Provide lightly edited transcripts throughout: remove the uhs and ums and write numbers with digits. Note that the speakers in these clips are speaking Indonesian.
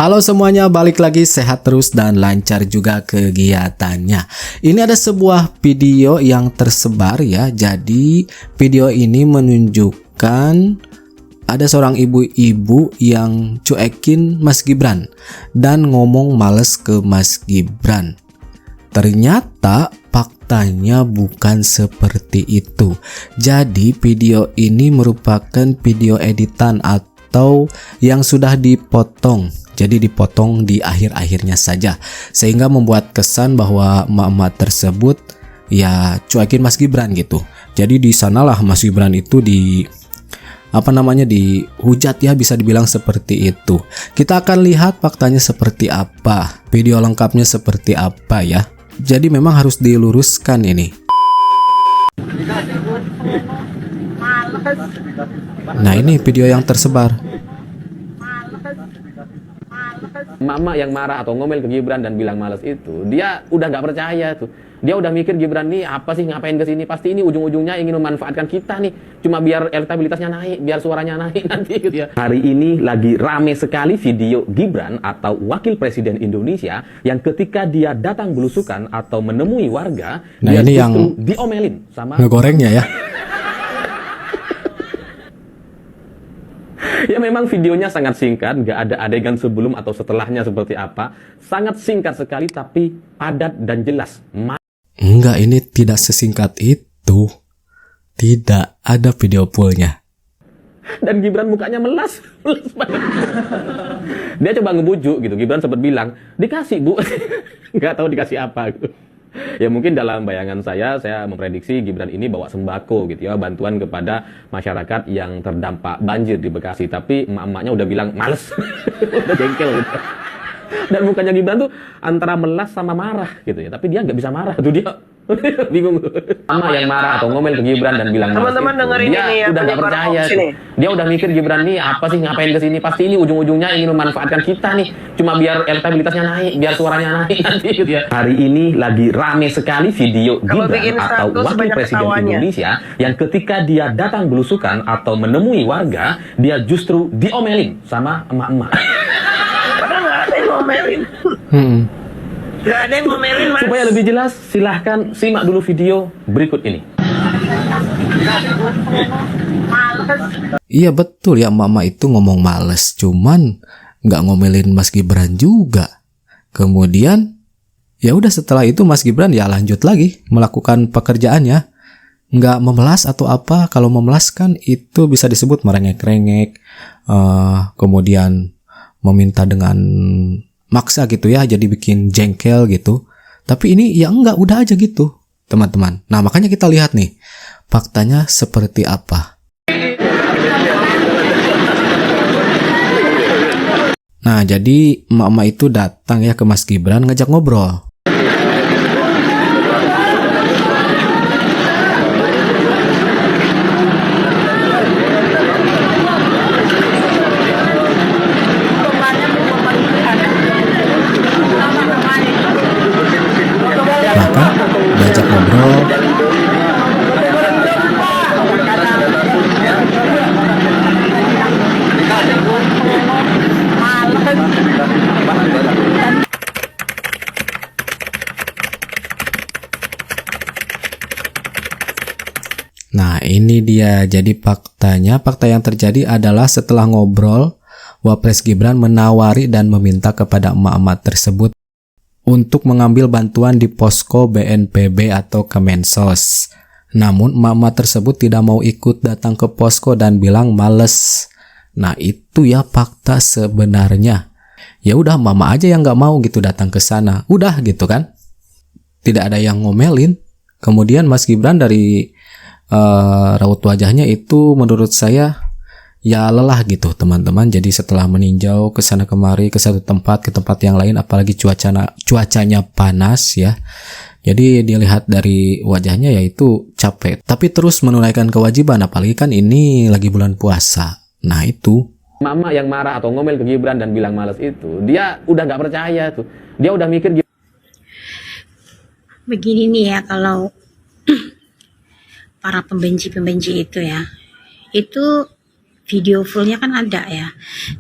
Halo semuanya, balik lagi, sehat terus dan lancar juga kegiatannya. Ini ada sebuah video yang tersebar ya. Jadi video ini menunjukkan ada seorang ibu-ibu yang cuekin Mas Gibran dan ngomong males ke Mas Gibran. Ternyata faktanya bukan seperti itu. Jadi video ini merupakan video editan atau yang sudah dipotong. Jadi dipotong di akhir-akhirnya saja, sehingga membuat kesan bahwa emak-emak tersebut ya cuekin Mas Gibran gitu. Jadi di sanalah Mas Gibran itu dihujat ya, bisa dibilang seperti itu. Kita akan lihat faktanya seperti apa, video lengkapnya seperti apa ya. Jadi memang harus diluruskan ini. Nah, ini video yang tersebar. Emak-emak yang marah atau ngomel ke Gibran dan bilang males itu, dia udah gak percaya tuh. Dia udah mikir Gibran nih apa sih, ngapain kesini, pasti ini ujung-ujungnya ingin memanfaatkan kita nih, cuma biar elektabilitasnya naik, biar suaranya naik nanti gitu ya. Hari ini lagi rame sekali video Gibran atau Wakil Presiden Indonesia yang ketika dia datang belusukan atau menemui warga, nah, dia ini justru yang diomelin sama ngegorengnya ya. Ya memang videonya sangat singkat, nggak ada adegan sebelum atau setelahnya seperti apa. Sangat singkat sekali tapi padat dan jelas. Enggak, ini tidak sesingkat itu. Tidak ada video fullnya. Dan Gibran mukanya melas. Dia coba ngebujuk gitu. Gibran sempat bilang, dikasih bu. Nggak tahu dikasih apa gitu. Ya mungkin dalam bayangan saya memprediksi Gibran ini bawa sembako gitu ya, bantuan kepada masyarakat yang terdampak banjir di Bekasi. Tapi emak-emaknya udah bilang males, udah jengkel gitu. Dan mukanya Gibran tuh antara melas sama marah gitu ya, tapi dia nggak bisa marah tuh, dia bingung. Mama yang marah atau ngomel ke Gibran dan bilang teman-teman dengerin dia ini ya, udah nggak percaya tuh. Dia udah mikir Gibran nih apa sih, ngapain kesini, pasti ini ujung-ujungnya ingin memanfaatkan kita nih, cuma biar elektabilitasnya naik, biar suaranya naik nanti gitu ya. Hari ini lagi rame sekali video Gibran atau Wakil Presiden Indonesia yang ketika dia datang belusukan atau menemui warga, dia justru diomelin sama emak-emak. Padahal nggak ada yang ngomelin. Nggak ada yang ngomelin, Mas. Supaya lebih jelas, silahkan simak dulu video berikut ini. Iya betul ya, mama itu ngomong males, cuman nggak ngomelin Mas Gibran juga. Kemudian ya udah, setelah itu Mas Gibran ya lanjut lagi melakukan pekerjaannya, nggak memelas atau apa. Kalau memelas kan itu bisa disebut merengek-rengek, kemudian meminta dengan maksa gitu ya, jadi bikin jengkel gitu. Tapi ini ya enggak, udah aja gitu teman-teman. Nah makanya kita lihat nih faktanya seperti apa. Nah jadi emak-emak itu datang ya ke Mas Gibran, ngajak ngobrol. Maka diajak ngobrol. Nah ini dia, jadi fakta yang terjadi adalah setelah ngobrol, Wapres Gibran menawari dan meminta kepada emak-emak tersebut untuk mengambil bantuan di posko BNPB atau Kemensos. Namun emak-emak tersebut tidak mau ikut datang ke posko dan bilang males. Nah itu ya fakta sebenarnya. Ya udah, mama aja yang nggak mau gitu datang ke sana. Udah gitu kan. Tidak ada yang ngomelin. Kemudian Mas Gibran dari raut wajahnya itu menurut saya ya lelah gitu teman-teman. Jadi setelah meninjau ke sana kemari, ke satu tempat ke tempat yang lain, apalagi cuacanya panas ya. Jadi dilihat dari wajahnya yaitu capek, tapi terus menunaikan kewajiban, apalagi kan ini lagi bulan puasa. Nah itu Mama yang marah atau ngomel ke Gibran dan bilang males itu, dia udah nggak percaya tuh. Dia udah mikir begini nih ya, kalau para pembenci-pembenci itu ya, itu video fullnya kan ada ya.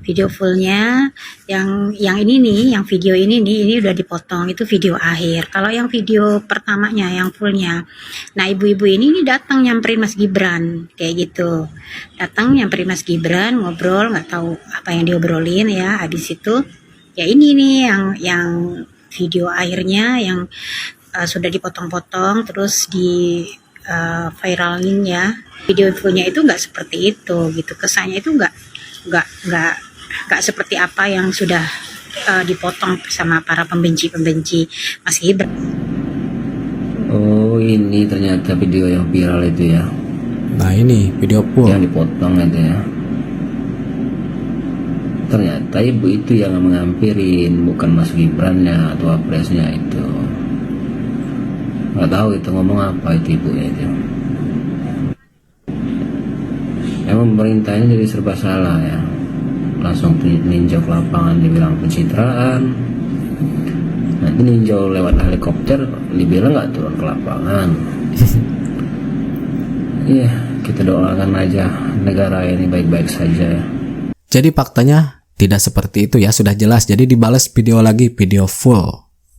Video fullnya yang ini nih, yang video ini udah dipotong, itu video akhir. Kalau yang video pertamanya, yang fullnya, nah ibu-ibu ini datang nyamperin Mas Gibran kayak gitu. Datang nyamperin Mas Gibran, ngobrol, nggak tahu apa yang diobrolin ya. Habis itu ya ini nih yang video akhirnya yang sudah dipotong-potong terus di viralin ya. Video infonya itu nggak seperti itu gitu, kesannya itu nggak seperti apa yang sudah dipotong sama para pembenci Mas Gibran. Oh, ini ternyata video yang viral itu ya. Nah ini video full yang dipotong itu ya. Ternyata ibu itu yang ngampirin, bukan Mas Gibrannya atau wapresnya itu. Nggak tahu itu ngomong apa itu ibunya itu. Emang pemerintahnya jadi serba salah ya. Langsung ninjau ke lapangan dibilang pencitraan. Nanti ninjau lewat helikopter dibilang nggak turun ke lapangan. Iya, kita doakan aja negara ini baik-baik saja ya. Jadi faktanya tidak seperti itu ya, sudah jelas. Jadi dibalas video lagi, video full.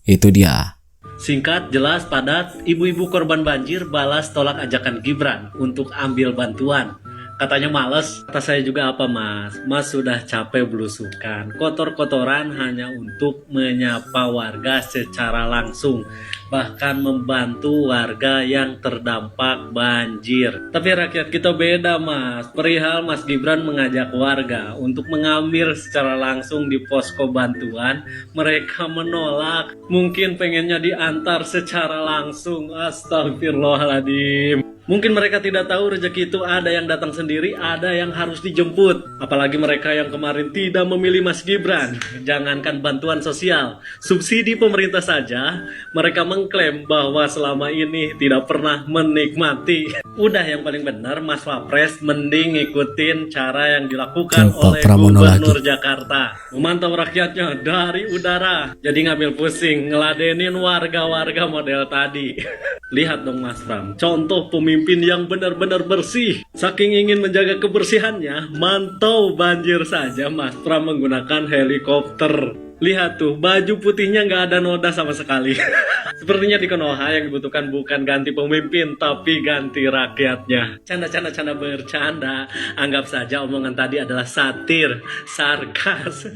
Itu dia. Singkat, jelas, padat, ibu-ibu korban banjir balas tolak ajakan Gibran untuk ambil bantuan. Katanya males, kata saya juga apa mas? Mas sudah capek belusukan, kotor-kotoran hanya untuk menyapa warga secara langsung, bahkan membantu warga yang terdampak banjir. Tapi rakyat kita beda mas, perihal Mas Gibran mengajak warga untuk mengambil secara langsung di posko bantuan, mereka menolak, mungkin pengennya diantar secara langsung. Astagfirullahaladzim. Mungkin mereka tidak tahu rezeki itu ada yang datang sendiri, ada yang harus dijemput. Apalagi mereka yang kemarin tidak memilih Mas Gibran. Jangankan bantuan sosial, subsidi pemerintah saja, mereka mengklaim bahwa selama ini tidak pernah menikmati. Udah yang paling benar Mas Wapres mending ngikutin cara yang dilakukan oleh Gubernur Jakarta. Memantau rakyatnya dari udara. Jadi ngambil pusing, ngeladenin warga-warga model tadi. Lihat dong Mas Pram, contoh pemimpin yang benar-benar bersih. Saking ingin menjaga kebersihannya, mantau banjir saja Mas Pram menggunakan helikopter. Lihat tuh, baju putihnya nggak ada noda sama sekali. Sepertinya di Konoha yang dibutuhkan bukan ganti pemimpin, tapi ganti rakyatnya. Canda-canda bercanda. Anggap saja omongan tadi adalah satir, sarkas.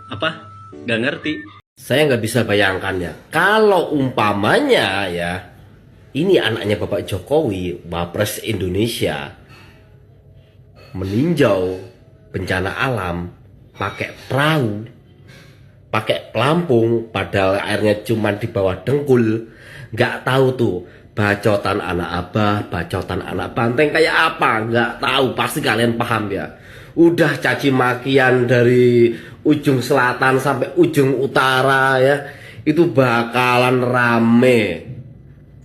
Apa? Gak ngerti. Saya nggak bisa bayangkan ya, kalau umpamanya ya, ini anaknya Bapak Jokowi, Wapres Indonesia, meninjau bencana alam, pakai perahu, pakai pelampung, padahal airnya cuma di bawah dengkul, nggak tahu tuh, bacotan anak abah, bacotan anak banteng kayak apa, nggak tahu, pasti kalian paham ya. Udah caci makian dari ujung selatan sampai ujung utara ya, itu bakalan rame.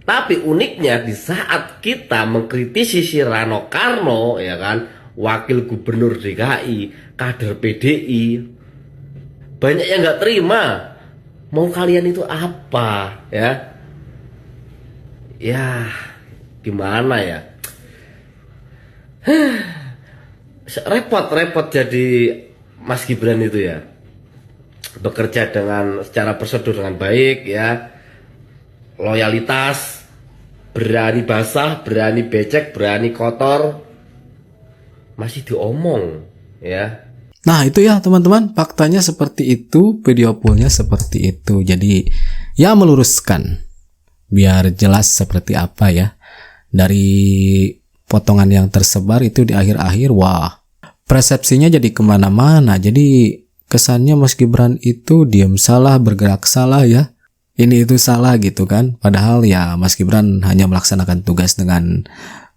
Tapi uniknya di saat kita mengkritisi si Rano Karno ya kan, wakil gubernur DKI, kader PDI, banyak yang nggak terima. Mau kalian itu apa ya? Ya gimana ya? Repot jadi Mas Gibran itu ya, bekerja dengan secara prosedur dengan baik ya, loyalitas, berani basah, berani becek, berani kotor, masih diomong ya. Nah itu ya teman-teman, faktanya seperti itu, video fullnya seperti itu. Jadi ya meluruskan biar jelas seperti apa ya. Dari potongan yang tersebar itu di akhir-akhir, wah persepsinya jadi kemana-mana. Jadi kesannya Mas Gibran itu diam salah, bergerak salah ya, ini itu salah gitu kan. Padahal ya Mas Gibran hanya melaksanakan tugas dengan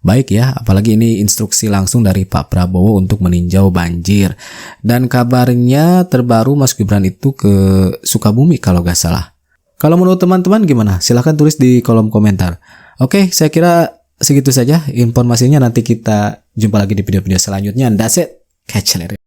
baik ya. Apalagi ini instruksi langsung dari Pak Prabowo untuk meninjau banjir. Dan kabarnya terbaru Mas Gibran itu ke Sukabumi kalau gak salah. Kalau menurut teman-teman gimana? Silahkan tulis di kolom komentar. Oke, saya kira segitu saja informasinya. Nanti kita jumpa lagi di video-video selanjutnya. That's it. Catch you later.